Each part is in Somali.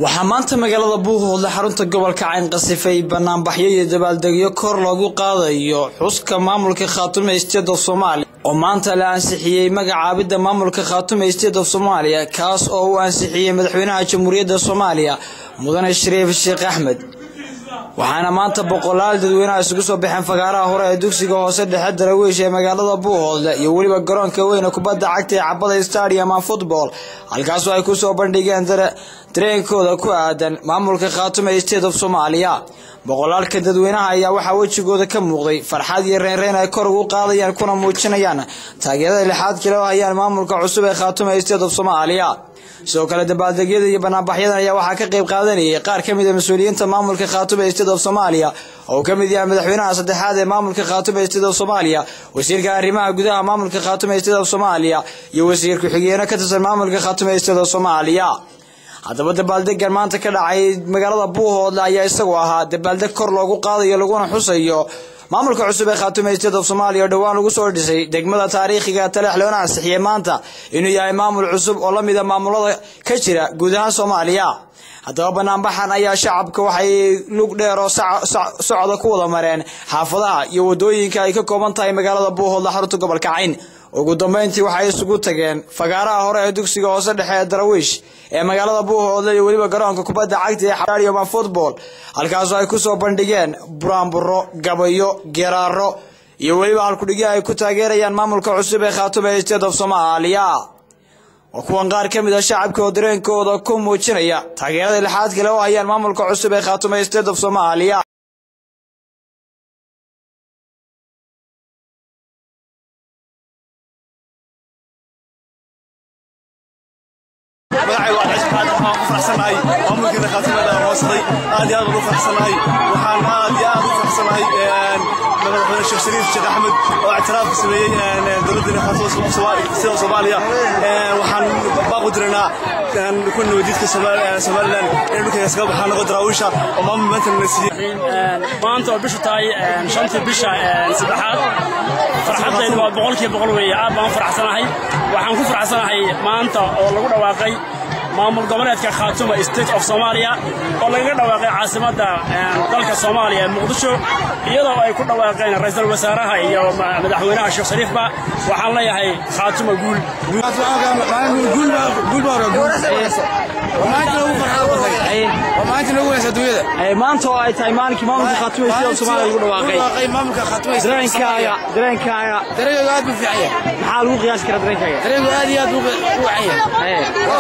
waxaa maanta magaalada Buuhoodle xarunta gobolka Cayn qasifay banaanbaxyo iyo dabaaldegyo kor loogu qaadayo xuska maamulka Khaatume State of Somalia oo maanta la ansixiyay magacaabida maamulka Khaatume State of Somalia kaas oo uu ansixiyay madaxweynaha Jamhuuriyadda Soomaaliya Mudane Shariif Sheekh Axmed waxaana maanta boqolaal dadweynaha isugu soo baxeen fagaaraha hore ee dugsiga hoose dhexe Darawiish ee magaalada Buuhoodle iyo waliba garoonka weyn ee kubadda cagta ee Cabada Stadium and Football halkaas oo ay ku soo bandhigeen dareenkooda ku aadan maamulka Khaatume State of Somalia boqolaalka dadweynaha ayaa waxa wajigooda ka muuqday farxad iyo reenreen ay kor ugu qaadayaan kuna muujinayaan taageerada lixaad kale oo hayaan maamulka cusub ee Khaatume State of Somalia soo kala dabaaldegyada iyo banaanbaxyada ayaa waxa ka qayb qaadanayay qaar kamid ah mas'uuliyiinta maamulka Khaatume State of Somalia oo kamid yahay madaxweynaha saddexaad ee maamulka Khaatume State of Somalia wasiirka arrimaha gudaha maamulka Khaatume State of Somalia iyo wasiirka xigeenka ka tirsan maamulka Khaatume State of Somalia hadaba dabaaldegan maanta ka dhacay magaalada Buuhoodle ayaa isagu ahaa dabaaldeg kor loogu qaadayo laguna xusayo maamulka cusub ee Khaatume State of Somalia dhawaan lagu soo dhisay degmada taariikhiga Talaxloona ansixiyay maanta inuu yahay maamul cusub oo la mid ah maamulada ka jira guud ahaan Soomaaliya hadaba banaanbaxan ayaa shacabka waxay lug dheer oo socda ku wada mareen xaafadaha iyo wadooyinka ay ka kooban tahay magaalada Buuhoodle xarunta gobolka Cayn ugu dambeyntii waxay isugu tageen fagaaraha hore ee dugsiga hoose dhexe ee Darawiish ee magaalada Buuhoodle iyo waliba garoonka kubadda cagta ee Stadium and Football halkaas oo ay ku soo bandhigeen buraanburo gabayo geraaro iyo waliba halkudhigi ay ku taageerayaan maamulka cusub ee Khaatume State of Somalia oo kuwan qaar kamid ah shacabka oo dareenkooda ku muujinaya taageerada lixaad kale oo hayaan maamulka cusub ee Khaatume State of Somalia فرحسناي ممكن خاطرنا ده وصلي هذه هذا فرحسناي وحنا هذه فرحسناي مدحونا الشيخ شريف أحمد واعتراف سوي دولتنا خاصة Soomaaliya waxaan baaqudrina نكون وديتك Somaliland inuu ka iska baxaan noqdo Darawiish oo maanta nasiib maanta oo bisha tahay shanta bisha saddexaad farxadaydu waa boqolkiiba boqol weeye aad baan faraxsanahay waxaan ku faraxsanahay maanta oo lagu dhawaaqay maamul goboleedka Khaatume State of Somalia oo laga dhawaaqay caasimadda dalka Soomaaliya Muqdisho iyadoo ay ku dhawaaqeen ra'iisul wasaaraha iyo madaxweynaha Sheekh Shariif ba waxaan leeyahay Khaatume guul maanta oo ay tahay maalinka maamulka Khaatume State of Somalia lagu dhawaaqay maamulka Khaatume dareenkaaga aad u fiican maxaa lagu qiyaas karaa dareenkaaga aad iyo aad u wacan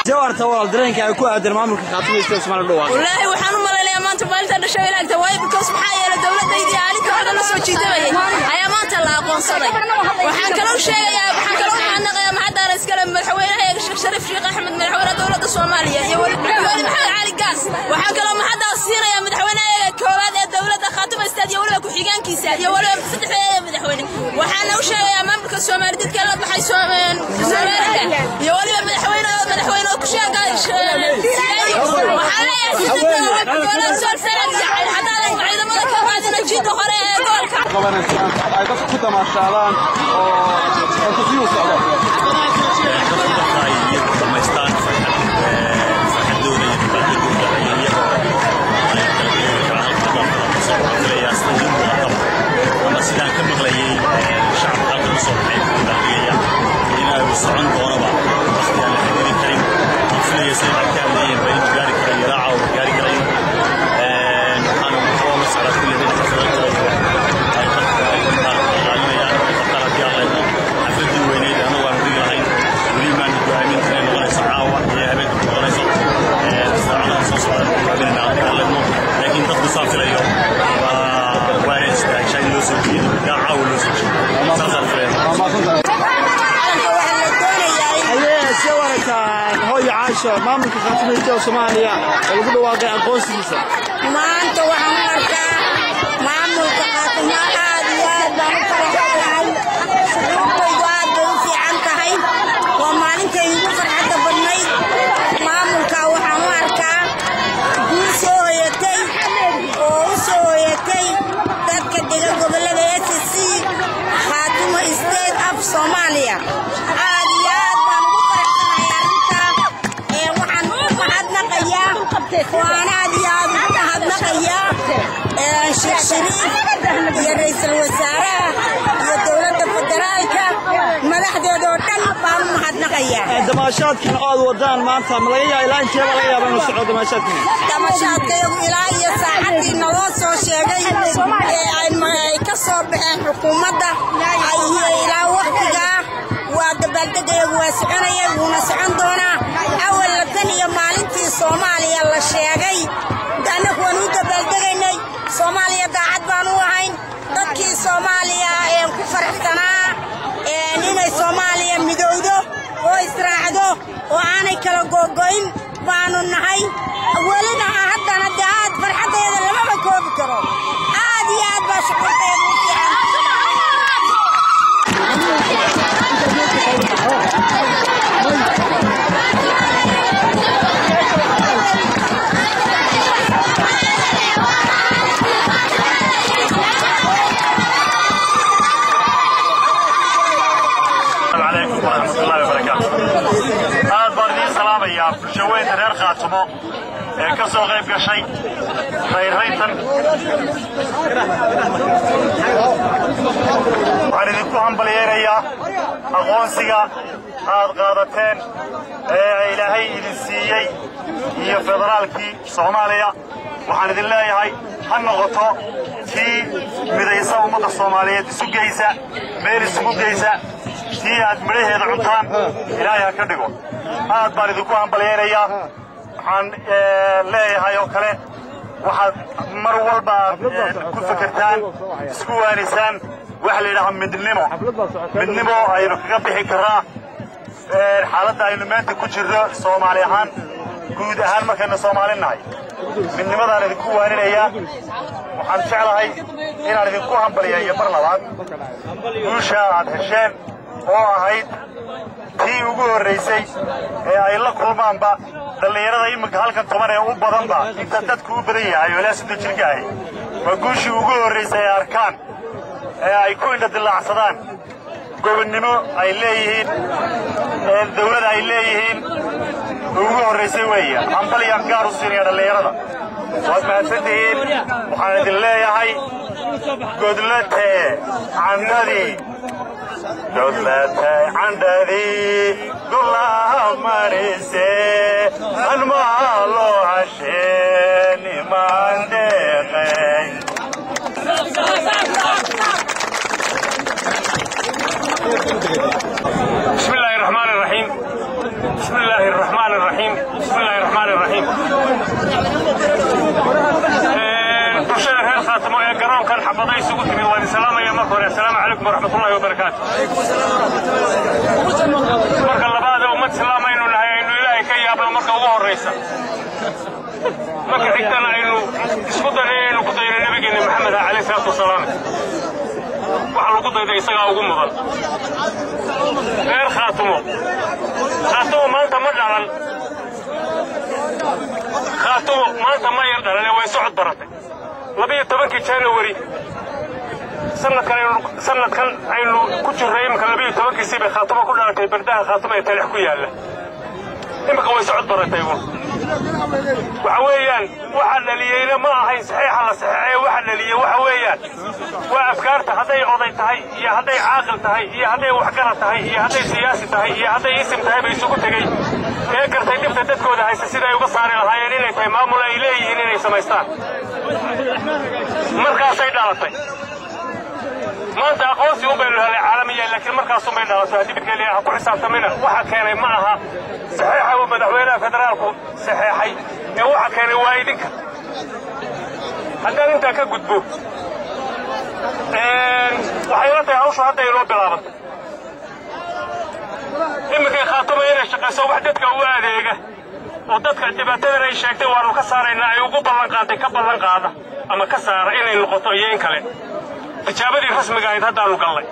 جوارته والله درينك ay ku aadan maamulka Khaatume State of Somalia dhawaaqay wallahi waxaan u maleeyaa maanta maalinta dhashay ilaagta way because maxaa yeelay dawladayda aalinta hada la soo jiidabayay ayaa maanta la aqoonsaday waxaan kale u sheegayaa maxaa maxadaan iskala madaxweynaha Sheekh Shariif Sheekh Axmed madaxweynaha dawladda Soomaaliya iyo waliba Maxamed Cali Gaas waxaan kale maxadaan siinayaa madaxweynaha koowaad ee dawladda Khaatume State iyo waliba ku xigaankiisa iyo waliba saddexdeeda madaxweyne waxaan u sheegayaa maamulka Soomaaliya dadka la baxay Soomaaliya iyo waliba madaxweynaha ku sheegay maamulka Khaatume State of Somalia lagu dhawaaqay aqoonsigiisa maanta waxaan arkaa maamulka Khaatume aad iyo aad baan u faraxsanahay shucuurtaydu aad bay u fiican tahay waa maalintay ugu farxadda badnayd maamulka waxaan u arkaa guul soo hoyatay Soomaaliya aad iyo aad baan ugu faraxsanahay waxaan u mahadnaqayaa waan aad iyo aad ugu mahadnaqayaa Sheekh Shariif iyo ra'iisul wasaaraha iyo dowladda federaalka madaxdeeda oo dhan baan u mahadnaqayaa damaashaadkan aad wadaan maanta ma laga yaabaa ilaa intee laga yaabaa inuu socdo damaashaadkeedu ilaa iyo saacadii naloo soo sheegay ay ka soo baxeen xukuumadda iyo ilaa waqtigaa waa dabaaldegaygu waa soconayay wuuna socon doonaa awal tan iyo maalintii Soomaaliya la sheegay annagu waan u dabaaldegaynay Soomaaliya daacad baan u ahayn dadkii Soomaaliya ku faraxsanaa inay Soomaaliya midowdo oo israacdo oo aanay kala googoyn baanu nahay awalina haddana aad farxadeeda lama koobi karo aad iyo aad baa shaqadeeda u fiican يا بشوية غير خاتمه كسو غيب قشي خيريتن waxaan idinku hambalyeerayaa aqoonsiga aad qaadateen ee ilaahay idin siiyey iyo federaalkii Soomaaliya waxaan idin leeyahay ha noqoto tii midaysa ummadda Soomaaliyeed isu geysa meel isugu geysa tii aad midhaheeda cuntaan ilaahay ha ka dhigo aad baan idinku hambalyeerayaa waxaan leeyahay oo kale waxaad mar walba ku fikirtaan isku waanisaan waxa la yiraahdo midnimo aynu kaga bixi karaa xaaladda aynu maanta ku jirno Soomaali ahaan guud ahaan markaynu Soomaali nahay midnimadaan idinku waaninaya waxaan jeclahay inaan idinku hambalyeeyo mar labaad guusha aad hesheen oo ahayd tii ugu horreysay ee ay la kulmaanba dhalinyarada iminka halkan toban ee u badanba inta dadku u badan yahay oo ilaa 60 jirka ahi waa guushii ugu horreysay ee arkaan ee ay ku indha dilaacsadaan gobonnimo ay leeyihiin dawladda ay leeyihiin ugu horreysay weeye hambalyan gaar u siinaya dhalinyarada waad mahadsantihiin waxaan idin leeyahay godlate candadii دولتي عندي دولها مرسي المالو عشيني ما عندي بسم الله الرحمن الرحيم بسم الله الرحمن الرحيم بسم الله الرحمن الرحيم بشار هير خاتمه يا جرام كان حبضي سوق من وادي سلامة يا مكور السلام عليكم ورحمة الله وبركاته مرك الله بعد ومت سلامة إنه نهاية إنه إلهي كي يابل مرك الله الرئيسة مرك حكتنا إنه اسمدنا إنه قطير النبي إن محمد عليه الصلاة والسلام وحلو قطير إذا يسقى وقوم ظل هير خاتمه ما أنت مجعل خاتمه ما أنت ما يردل اللي هو يسعد برته لبي تبكي جانوري سنة كان عينو كتير رأي مكان لبي تبكي سيب خاتمه كلها كي بردها خاتمه يتلح كياله إما كان يسعد برته يقول وحويان واحد اللي ما هي صحيح على صحيح واحد اللي وحويان وأفكارته هذي قضية هاي يا هذي عاقل هاي يا هذي وحكرة هاي يا هذي سياسة هاي يا هذي اسم هاي بيسوق تجي هيك تيجي تدخل هذا هاي سيدا يقصر على هاي اللي تمام ولا إليه هنا يسميستان مركز سيد على ما أنت أقوس يوم بين العالمية لكن مركز سمين على هذه بتقولي أقول حساب ثمنه واحد كان معها صحيح وبدعونا فدرالكم صحيحي واحد كان وايدك هذا أنت كجدبو وحياته أوصل هذا يروح بالعرض إما كان خاطبه هنا شقة سو وحدتك واديك ودتك اعتبارتنا أي شيء توارو كسر إن عيوب كبلن قاعدة أما كسر إن القطعين كله تجابري رسمي قاعد هذا لو قال لي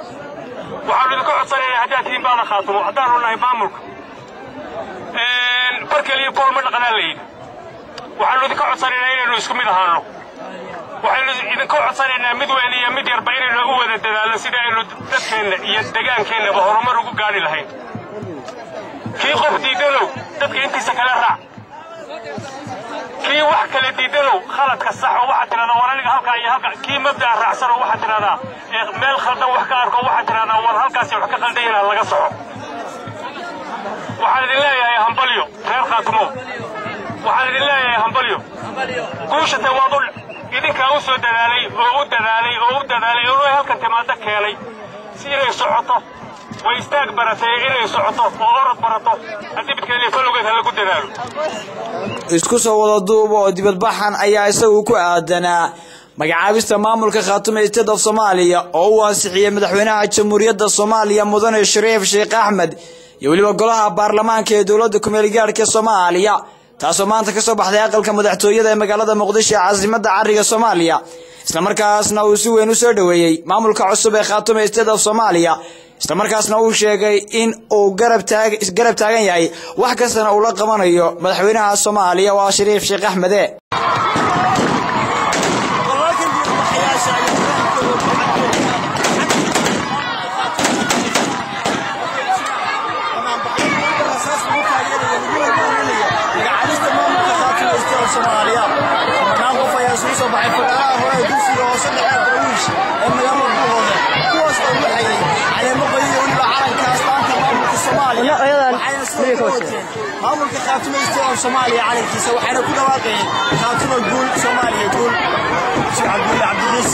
وحاولوا يكون عصري هداتين بالا خاطبه هذا الله يبامك بركلي كل من قال لي وحاولوا يكون عصري إنه يسكم يدهانه waxaynu idinka codsanaynaa mid weyn iyo mid yarba inaynu u wada dadaalno sida aynu dadkeenna iyo deegaankeenaba horumar ugu gaari lahayn kii qof diidanow dadka intiisa kala raac kii wax kala diidanow khaladka sax oo waxaad tidhahdaa war aniga halkaa iyo halkaa kii mabda'a raacsan oo waxaad tidhahdaa meel khaldan wax ka arko waxaad tidhahdaa war halkaasi wax ka khaldan yahay laga soco waxaan idin leeyahay hambalyo reer Khaatumo waxaan idin leeyahay hambalyo guushata waad idinkaa u soo dadaalay oo halkan timaada keenay si inay socoto way istaag baratay inay socoto oo orod barato haddii bidkeedii falowgeed lagu dadaalo isku soo wada duub oo dibadbaxan ayaa isagu ku aadanaa magacaabista maamulka Khaatumo State of Somalia oo uu ansixiyay madaxweynaha Jamhuuriyadda Soomaaliya Mudane Shariif Sheekh Axmed iyo waliba golaha baarlamaanka ee dawladda ku meel gaarka Soomaaliya taasoo maanta ka soo baxday aqalka madaxtooyada ee magaalada Muqdisho ee caasimadda cariga Soomaaliya isla markaasna uu si weyn u soo dhaweeyay maamulka cusub ee Khaatumo State of Somalia isla markaasna uu sheegay in uu garab taagan yahay wax kastana uu la qabanayo madaxweynaha Soomaaliya waa Shariif Sheekh Axmed maamulka Khaatumo State of Somalia calankiisa waxaana ku dhawaaqay Khaatumo guul Soomaaliya guul Sheekh Cabdulla Cabdiris